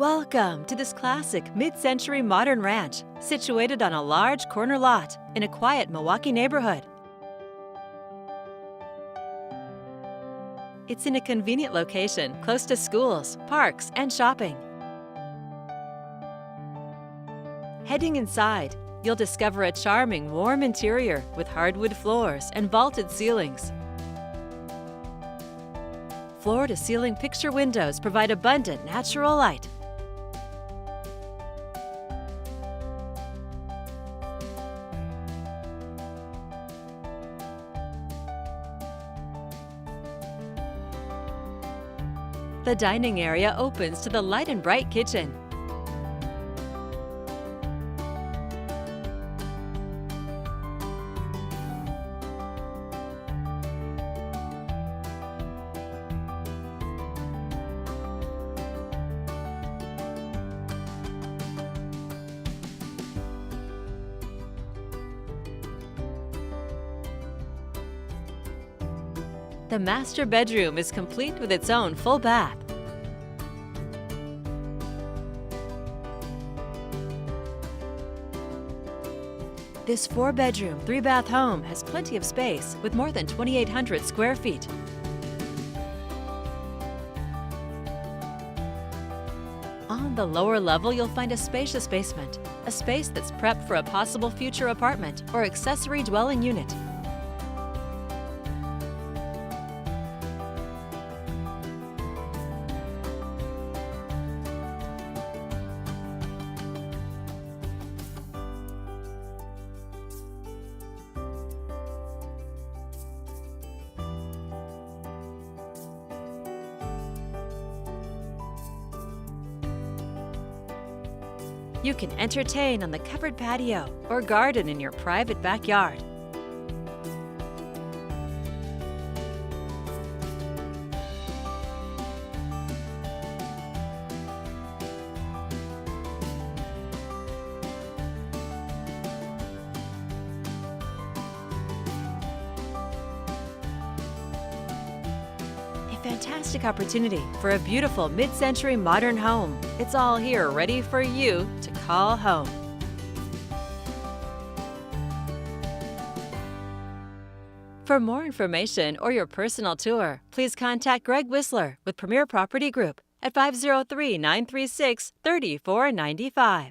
Welcome to this classic mid-century modern ranch, situated on a large corner lot in a quiet Milwaukee neighborhood. It's in a convenient location close to schools, parks, and shopping. Heading inside, you'll discover a charming, warm interior with hardwood floors and vaulted ceilings. Floor-to-ceiling picture windows provide abundant natural light. The dining area opens to the light and bright kitchen. The master bedroom is complete with its own full bath. This 4-bedroom, 3-bath home has plenty of space with more than 2,800 square feet. On the lower level, you'll find a spacious basement, a space that's prepped for a possible future apartment or accessory dwelling unit. You can entertain on the covered patio or garden in your private backyard. Fantastic opportunity for a beautiful mid-century modern home. It's all here ready for you to call home. For more information or your personal tour, please contact Greg Whistler with Premier Property Group at 503-936-3495.